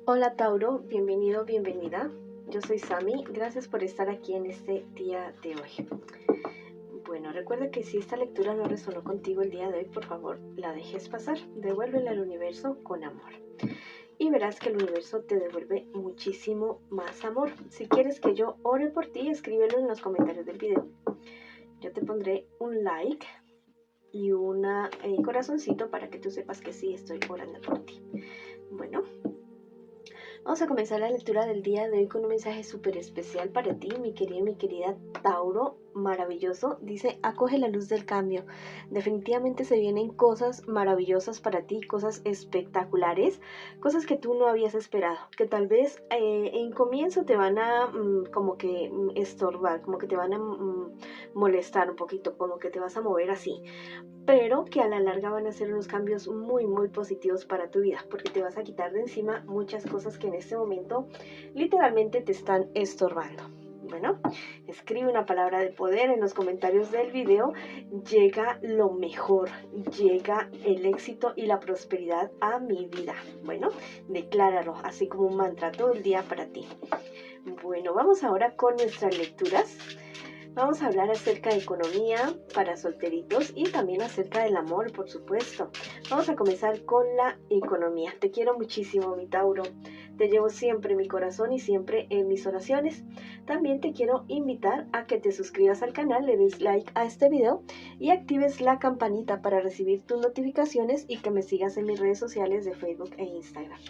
Hola Tauro, bienvenido, bienvenida. Yo soy Sami, gracias por estar aquí en este día de hoy. Bueno, recuerda que si esta lectura no resonó contigo el día de hoy, por favor, la dejes pasar. Devuélvela al universo con amor. Y verás que el universo te devuelve muchísimo más amor. Si quieres que yo ore por ti, escríbelo en los comentarios del video. Yo te pondré un like y un corazoncito para que tú sepas que sí estoy orando por ti. Bueno, vamos a comenzar la lectura del día de hoy con un mensaje súper especial para ti, mi querido y mi querida Tauro, maravilloso. Dice, acoge la luz del cambio. Definitivamente se vienen cosas maravillosas para ti, cosas espectaculares, cosas que tú no habías esperado, que tal vez en comienzo te van a como que estorbar, como que te van a molestar un poquito, como que te vas a mover así, pero que a la larga van a ser unos cambios muy muy positivos para tu vida, porque te vas a quitar de encima muchas cosas que en este momento literalmente te están estorbando. Bueno, escribe una palabra de poder en los comentarios del video. Llega lo mejor, llega el éxito y la prosperidad a mi vida. Bueno, decláralo así como un mantra todo el día para ti. Bueno, vamos ahora con nuestras lecturas. Vamos a hablar acerca de economía para solteritos y también acerca del amor, por supuesto. Vamos a comenzar con la economía. Te quiero muchísimo, mi Tauro. Te llevo siempre en mi corazón y siempre en mis oraciones. También te quiero invitar a que te suscribas al canal, le des like a este video y actives la campanita para recibir tus notificaciones y que me sigas en mis redes sociales de Facebook e Instagram.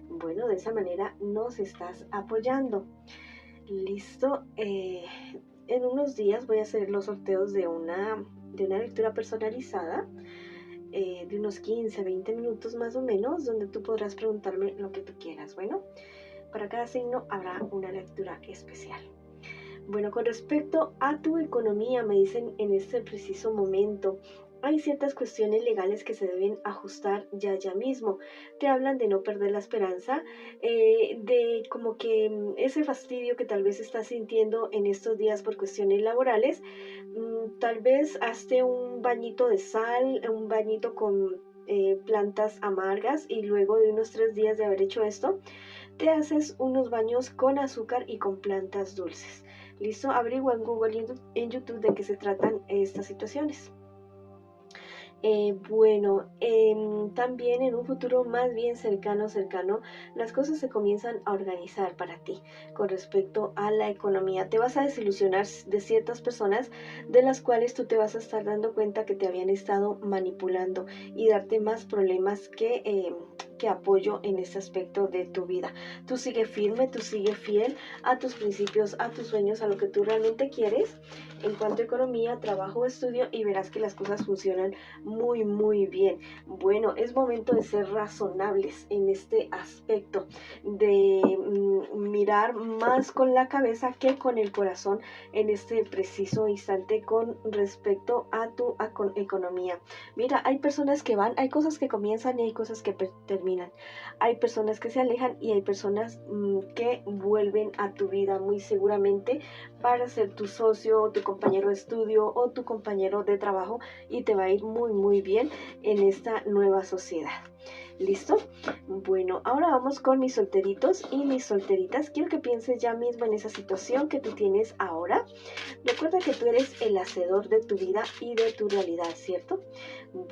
Bueno, de esa manera nos estás apoyando. Listo. En unos días voy a hacer los sorteos de una lectura personalizada de unos 15, 20 minutos más o menos, donde tú podrás preguntarme lo que tú quieras. Bueno, para cada signo habrá una lectura especial. Bueno, con respecto a tu economía, me dicen en este preciso momento, hay ciertas cuestiones legales que se deben ajustar ya mismo. Te hablan de no perder la esperanza, de como que ese fastidio que tal vez estás sintiendo en estos días por cuestiones laborales. Tal vez hazte un bañito de sal, un bañito con plantas amargas, y luego de unos 3 días de haber hecho esto, te haces unos baños con azúcar y con plantas dulces. ¿Listo? Averigua en Google y en YouTube de qué se tratan estas situaciones. También en un futuro más bien cercano, las cosas se comienzan a organizar para ti con respecto a la economía. Te vas a desilusionar de ciertas personas de las cuales tú te vas a estar dando cuenta que te habían estado manipulando y darte más problemas que apoyo en este aspecto de tu vida. Tú sigue firme, tú sigue fiel a tus principios, a tus sueños, a lo que tú realmente quieres en cuanto a economía, trabajo, estudio, y verás que las cosas funcionan muy bien. Bueno, es momento de ser razonables en este aspecto, de mirar más con la cabeza que con el corazón en este preciso instante con respecto a tu economía. Mira, hay personas que van, hay cosas que comienzan y hay cosas que terminan. Hay personas que se alejan y hay personas que vuelven a tu vida muy seguramente para ser tu socio o tu compañero de estudio o tu compañero de trabajo, y te va a ir muy bien en esta nueva sociedad. ¿Listo? Bueno, ahora vamos con mis solteritos y mis solteritas. Quiero que pienses ya mismo en esa situación que tú tienes ahora. Recuerda que tú eres el hacedor de tu vida y de tu realidad, ¿cierto?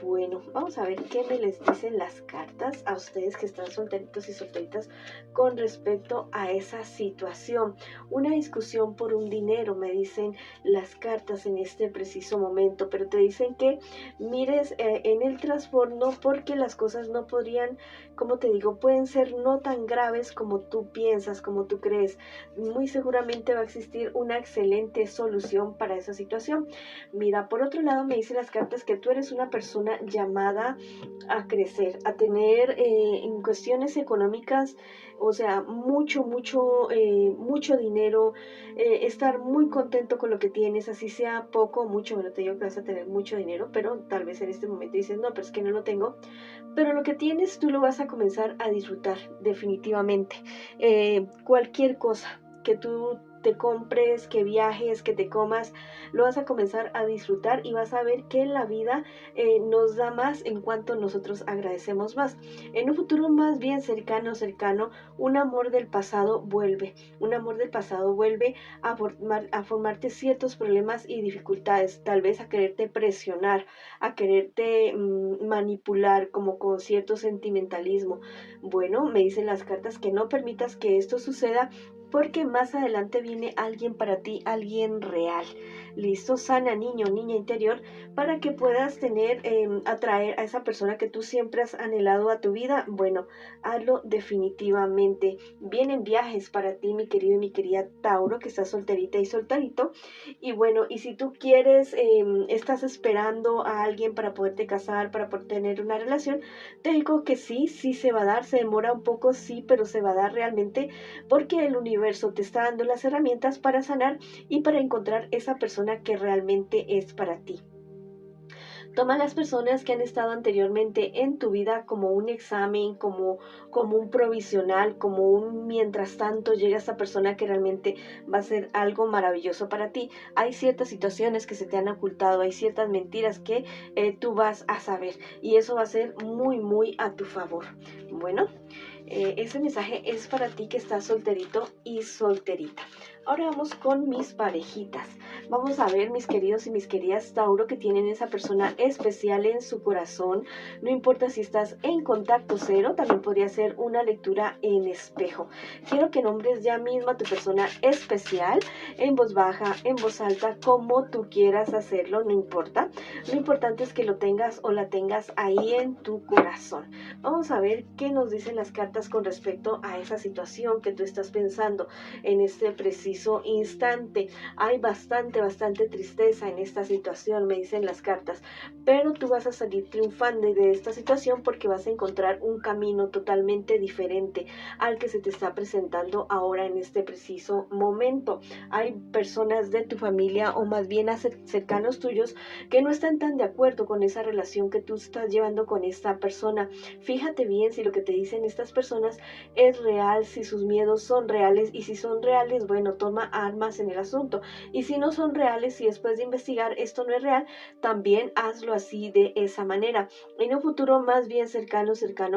Bueno, vamos a ver qué me les dicen las cartas a ustedes que están solteritos y solteritas con respecto a esa situación. Una discusión por un dinero, me dicen las cartas en este preciso momento, pero te dicen que mires en el trasfondo, porque las cosas no podrían, como te digo, pueden ser no tan graves como tú piensas, como tú crees. Muy seguramente va a existir una excelente solución para esa situación. Mira, por otro lado me dicen las cartas que tú eres una persona llamada a crecer, a tener en cuestiones económicas, o sea, mucho dinero, estar muy contento con lo que tienes, así sea poco o mucho. Bueno, te digo que vas a tener mucho dinero, pero tal vez en este momento dices, no, pero es que no lo tengo. Pero lo que tienes tú lo vas a comenzar a disfrutar definitivamente. Cualquier cosa que tú te compres, que viajes, que te comas, lo vas a comenzar a disfrutar y vas a ver que la vida nos da más en cuanto nosotros agradecemos más. En un futuro más bien cercano, un amor del pasado vuelve. Un amor del pasado vuelve a formarte ciertos problemas y dificultades, tal vez a quererte presionar, a quererte manipular como con cierto sentimentalismo. Bueno, me dicen las cartas que no permitas que esto suceda porque más adelante viene alguien para ti, alguien real. Listo, sana niño, niña interior, para que puedas tener, atraer a esa persona que tú siempre has anhelado a tu vida. Bueno, hazlo definitivamente. Vienen viajes para ti, mi querido y mi querida Tauro, que estás solterita y solterito. Y bueno, y si tú quieres, estás esperando a alguien para poderte casar, para poder tener una relación, te digo que sí, sí se va a dar, se demora un poco, sí, pero se va a dar realmente porque el universo te está dando las herramientas para sanar y para encontrar esa persona que realmente es para ti. Toma las personas que han estado anteriormente en tu vida como un examen, como un provisional, como un mientras tanto llega esta persona que realmente va a ser algo maravilloso para ti. Hay ciertas situaciones que se te han ocultado, hay ciertas mentiras que tú vas a saber y eso va a ser muy, muy a tu favor. Bueno, ese mensaje es para ti que estás solterito y solterita. Ahora vamos con mis parejitas. Vamos a ver, mis queridos y mis queridas Tauro, que tienen esa persona especial en su corazón. No importa si estás en contacto cero, también podría ser una lectura en espejo. Quiero que nombres ya mismo a tu persona especial, en voz baja, en voz alta, como tú quieras hacerlo, no importa. Lo importante es que lo tengas o la tengas ahí en tu corazón. Vamos a ver qué nos dicen las cartas con respecto a esa situación que tú estás pensando en este preciso instante. Hay bastante tristeza en esta situación, me dicen las cartas, pero tú vas a salir triunfante de esta situación porque vas a encontrar un camino totalmente diferente al que se te está presentando ahora en este preciso momento. Hay personas de tu familia o más bien cercanos tuyos que no están tan de acuerdo con esa relación que tú estás llevando con esta persona. Fíjate bien si lo que te dicen estas personas es real, si sus miedos son reales, y si son reales, bueno, toma armas en el asunto. Y si no son reales y después de investigar esto no es real, también hazlo así de esa manera. En un futuro más bien cercano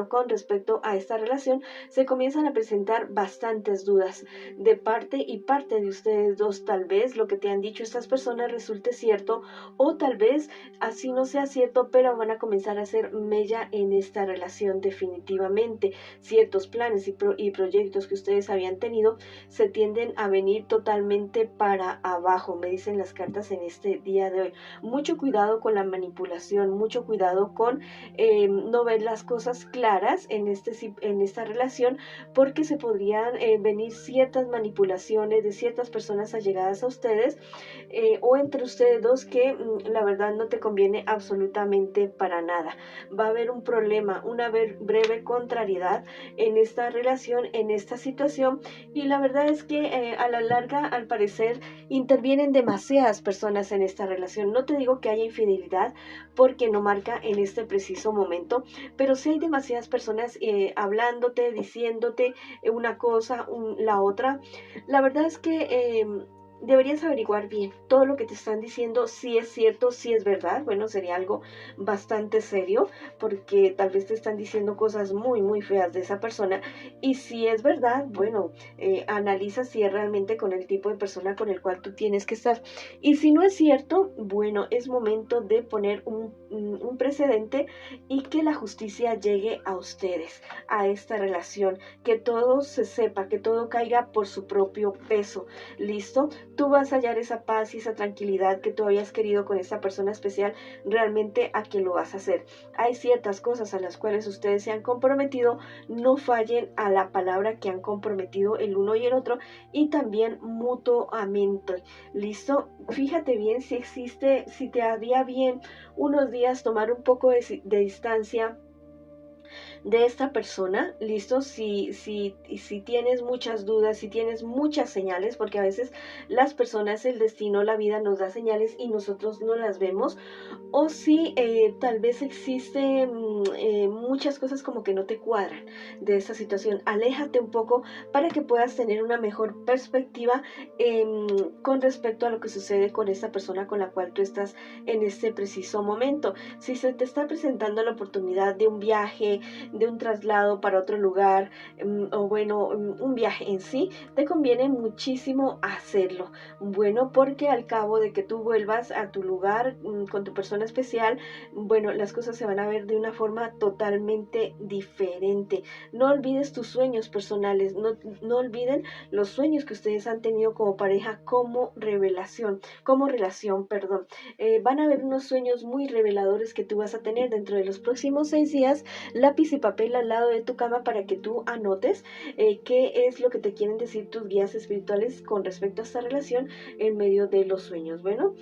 con respecto a esta relación, se comienzan a presentar bastantes dudas de parte y parte de ustedes dos. Tal vez lo que te han dicho estas personas resulte cierto o tal vez así no sea cierto, pero van a comenzar a hacer mella en esta relación definitivamente. Ciertos planes y proyectos que ustedes habían tenido se tienden a venir totalmente para abajo, me dicen las cartas en este día de hoy. Mucho cuidado con la manipulación, mucho cuidado con no ver las cosas claras en esta relación, porque se podrían venir ciertas manipulaciones de ciertas personas allegadas a ustedes o entre ustedes dos que la verdad no te conviene absolutamente para nada. Va a haber un problema, una breve contrariedad en esta relación, en esta situación, y la verdad es que a la larga, al parecer, intervienen demasiadas personas en esta relación. No te digo que haya infidelidad porque no marca en este preciso momento, pero sí hay demasiadas personas hablándote, diciéndote una cosa, la otra. La verdad es que deberías averiguar bien todo lo que te están diciendo, si es cierto, si es verdad. Bueno, sería algo bastante serio porque tal vez te están diciendo cosas muy, muy feas de esa persona, y si es verdad, bueno, analiza si es realmente con el tipo de persona con el cual tú tienes que estar. Y si no es cierto, bueno, es momento de poner un precedente y que la justicia llegue a ustedes, a esta relación, que todo se sepa, que todo caiga por su propio peso. ¿Listo? Tú vas a hallar esa paz y esa tranquilidad que tú habías querido con esta persona especial, realmente a que lo vas a hacer. Hay ciertas cosas a las cuales ustedes se han comprometido, no fallen a la palabra que han comprometido el uno y el otro, y también mutuamente. ¿Listo? Fíjate bien si existe, si te haría bien unos días tomar un poco de distancia. de esta persona, ¿listo? Si tienes muchas dudas, si tienes muchas señales, porque a veces las personas, el destino, la vida nos da señales y nosotros no las vemos, o si tal vez existen muchas cosas como que no te cuadran de esta situación. Aléjate un poco para que puedas tener una mejor perspectiva con respecto a lo que sucede con esta persona con la cual tú estás en este preciso momento. Si se te está presentando la oportunidad de un viaje, de un traslado para otro lugar, o bueno, un viaje en sí, te conviene muchísimo hacerlo. Bueno, porque al cabo de que tú vuelvas a tu lugar con tu persona especial, bueno, las cosas se van a ver de una forma totalmente diferente. No olvides tus sueños personales, no olviden los sueños que ustedes han tenido como pareja, como relación, perdón. Van a haber unos sueños muy reveladores que tú vas a tener dentro de los próximos 6 días. Lápiz y papel al lado de tu cama para que tú anotes qué es lo que te quieren decir tus guías espirituales con respecto a esta relación en medio de los sueños. Bueno,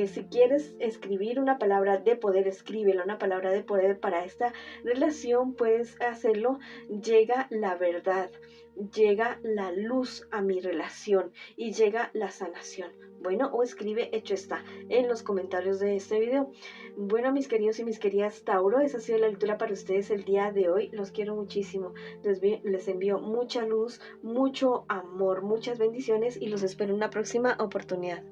si quieres escribir una palabra de poder, escríbela, una palabra de poder para esta relación, puedes hacerlo. Llega la verdad, llega la luz a mi relación y llega la sanación. Bueno, o escribe hecho está en los comentarios de este video. Bueno, mis queridos y mis queridas Tauro, esa ha sido la lectura para ustedes el día de hoy. Los quiero muchísimo. Les envío mucha luz, mucho amor, muchas bendiciones y los espero en una próxima oportunidad.